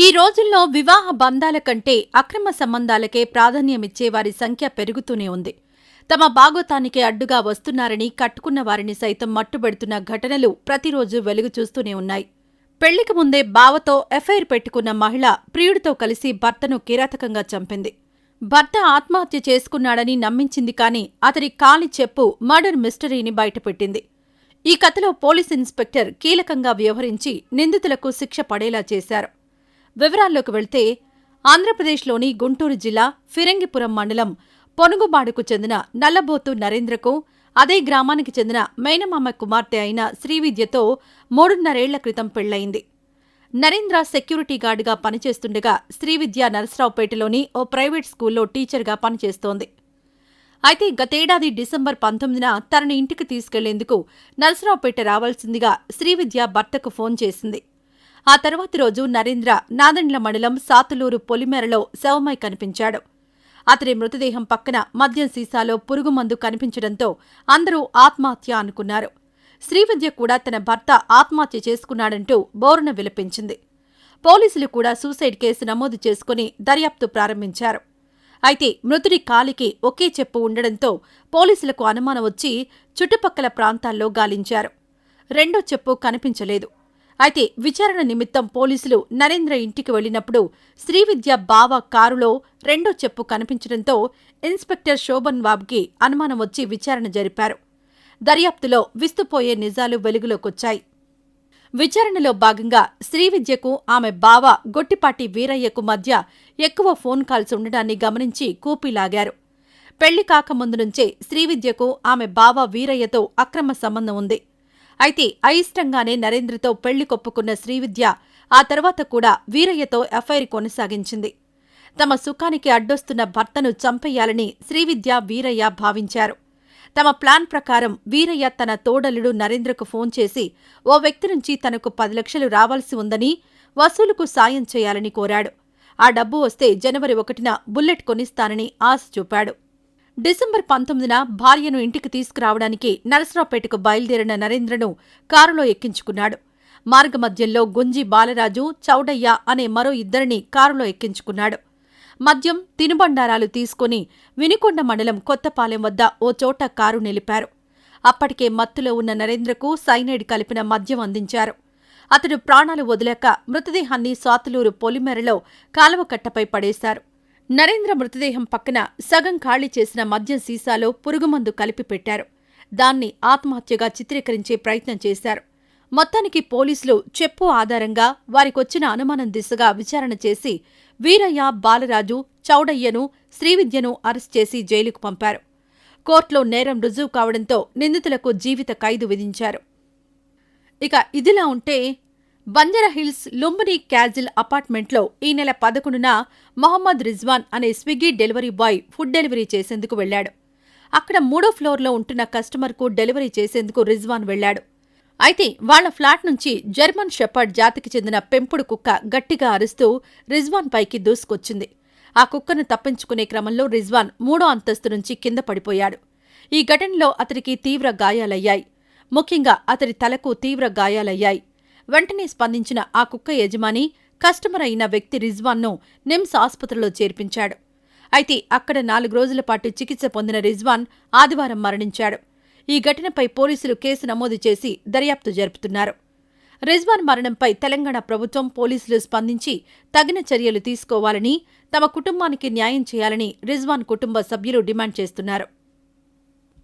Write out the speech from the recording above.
ఈ రోజుల్లో వివాహ బంధాల కంటే అక్రమ సంబంధాలకే ప్రాధాన్యమిచ్చే వారి సంఖ్య పెరుగుతూనే ఉంది. తమ బాగోతానికి అడ్డుగా వస్తున్నారని కట్టుకున్న వారిని సైతం మట్టుబెడుతున్న ఘటనలు ప్రతిరోజు వెలుగు చూస్తూనే ఉన్నాయి. పెళ్లికి ముందే బావతో ఎఫ్ఐఆర్ పెట్టుకున్న మహిళ ప్రియుడితో కలిసి భర్తను కిరాతకంగా చంపింది. భర్త ఆత్మహత్య చేసుకున్నాడని నమ్మించింది కాని అతడి కాలి చెప్పు మర్డర్ మిస్టరీని బయటపెట్టింది. ఈ కథలో పోలీస్ ఇన్స్పెక్టర్ కీలకంగా వ్యవహరించి నిందితులకు శిక్ష పడేలా చేశారు. వివరాల్లోకి వెళ్తే ఆంధ్రప్రదేశ్లోని గుంటూరు జిల్లా ఫిరంగిపురం మండలం పొనుగుబాడుకు చెందిన నల్లబోతు నరేంద్రకు అదే గ్రామానికి చెందిన మేనమామ కుమార్తె అయిన శ్రీవిద్యతో 3.5 క్రితం పెళ్లయింది. నరేంద్ర సెక్యూరిటీ గార్డుగా పనిచేస్తుండగా శ్రీవిద్య నరసరావుపేటలోని ఓ ప్రైవేట్ స్కూల్లో టీచర్గా పనిచేస్తోంది. అయితే గతేడాది డిసెంబర్ 19న తనని ఇంటికి తీసుకెళ్లేందుకు నరసరావుపేట రావాల్సిందిగా శ్రీవిద్య భర్తకు ఫోన్ చేసింది. ఆ తర్వాతి రోజు నరేంద్ర నాదెండ్ల మండలం సాతులూరు పొలిమేరలో శవమై కనిపించాడు. అతడి మృతదేహం పక్కన మద్యం సీసాలో పురుగుమందు కనిపించడంతో అందరూ ఆత్మహత్య అనుకున్నారు. శ్రీవిద్య కూడా తన భర్త ఆత్మహత్య చేసుకున్నాడంటూ బోరున విలపించింది. పోలీసులు కూడా సూసైడ్ కేసు నమోదు చేసుకుని దర్యాప్తు ప్రారంభించారు. అయితే మృతుడి కాలికి ఒకే చెప్పు ఉండడంతో పోలీసులకు అనుమానం వచ్చి చుట్టుపక్కల ప్రాంతాల్లో గాలించారు. రెండో చెప్పు కనిపించలేదు. అయితే విచారణ నిమిత్తం పోలీసులు నరేంద్ర ఇంటికి వెళ్లినప్పుడు శ్రీవిద్య బావ కారులో రెండో చెప్పు కనిపించడంతో ఇన్స్పెక్టర్ శోభన్ బాబుకి అనుమానం వచ్చి విచారణ జరిపారు. దర్యాప్తులో విస్తుపోయే నిజాలు వెలుగులోకొచ్చాయి. విచారణలో భాగంగా శ్రీవిద్యకు ఆమె బావ గొట్టిపాటి వీరయ్యకు మధ్య ఎక్కువ ఫోన్ కాల్స్ ఉండడాన్ని గమనించి కూపీలాగారు. పెళ్లి కాకముందు నుంచే శ్రీవిద్యకు ఆమె బావ వీరయ్యతో అక్రమ సంబంధం ఉంది. అయితే అయిష్టంగానే నరేంద్రతో పెళ్లి కొప్పుకున్న శ్రీవిద్య ఆ తర్వాత కూడా వీరయ్యతో ఎఫ్ఐఆర్ కొనసాగించింది. తమ సుఖానికి అడ్డొస్తున్న భర్తను చంపేయాలని శ్రీవిద్య వీరయ్య భావించారు. తమ ప్లాన్ ప్రకారం వీరయ్య తన తోడలుడు నరేంద్రకు ఫోన్ చేసి ఓ వ్యక్తి నుంచి తనకు 10 లక్షలు రావాల్సి ఉందని, వసూలుకు సాయం చేయాలని కోరాడు. ఆ డబ్బు వస్తే జనవరి 1న బుల్లెట్ కొనిస్తానని ఆశ చూపాడు. డిసెంబర్ 19న భార్యను ఇంటికి తీసుకురావడానికి నరసరావుపేటకు బయలుదేరిన నరేంద్రను కారులో ఎక్కించుకున్నాడు. మార్గమధ్యంలో గుంజి బాలరాజు, చౌడయ్య అనే మరో ఇద్దరిని కారులో ఎక్కించుకున్నాడు. మద్యం, తినుబండారాలు తీసుకుని వినుకొండ మండలం కొత్తపాలెం వద్ద ఓ చోట కారు నిలిపారు. అప్పటికే మత్తులో ఉన్న నరేంద్రకు సైనైడ్ కలిపిన మద్యం అందించారు. అతడు ప్రాణాలు వదిలాక మృతదేహాన్ని సాతులూరు పొలిమేరలో కాలువకట్టపై పడేశారు. నరేంద్ర మృతదేహం పక్కన సగం ఖాళీ చేసిన మద్యం సీసాలో పురుగుమందు కలిపి పెట్టారు. దాన్ని ఆత్మహత్యగా చిత్రీకరించే ప్రయత్నం చేశారు. మొత్తానికి పోలీసులు చెప్పు ఆధారంగా వారికొచ్చిన అనుమానం దిశగా విచారణ చేసి వీరయ్య, బాలరాజు, చౌడయ్యను, శ్రీవిద్యను అరెస్ట్ చేసి జైలుకు పంపారు. కోర్టులో నేరం రుజువు కావడంతో నిందితులకు జీవిత ఖైదు విధించారు. ఇక ఇదిలా ఉంటే బంజారాహిల్స్ లుంబిని క్యాజిల్ అపార్ట్మెంట్లో ఈ నెల 11న మొహమ్మద్ రిజ్వాన్ అనే Swiggy delivery boy food delivery చేసేందుకు వెళ్లాడు. అక్కడ 3వ ఫ్లోర్లో ఉంటున్న కస్టమర్కు డెలివరీ చేసేందుకు రిజ్వాన్ వెళ్లాడు. అయితే వాళ్ల ఫ్లాట్ నుంచి జర్మన్ షెపర్డ్ జాతికి చెందిన పెంపుడు కుక్క గట్టిగా అరుస్తూ రిజ్వాన్ పైకి దూసుకొచ్చింది. ఆ కుక్కను తప్పించుకునే క్రమంలో రిజ్వాన్ 3వ అంతస్తు నుంచి కింద పడిపోయాడు. ఈ ఘటనలో అతడికి తీవ్ర గాయాలయ్యాయి. ముఖ్యంగా అతడి తలకు తీవ్ర గాయాలయ్యాయి. వెంటనే స్పందించిన ఆ కుక్క యజమాని, కస్టమర్ అయిన వ్యక్తి రిజ్వాన్ను నిమ్స్ ఆసుపత్రిలో చేర్పించాడు. అయితే అక్కడ 4 రోజుల పాటు చికిత్స పొందిన రిజ్వాన్ ఆదివారం మరణించాడు. ఈ ఘటనపై పోలీసులు కేసు నమోదు చేసి దర్యాప్తు జరుపుతున్నారు. రిజ్వాన్ మరణంపై తెలంగాణ ప్రభుత్వం, పోలీసులు స్పందించి తగిన చర్యలు తీసుకోవాలని, తమ కుటుంబానికి న్యాయం చేయాలని రిజ్వాన్ కుటుంబ సభ్యులు డిమాండ్ చేస్తున్నారు.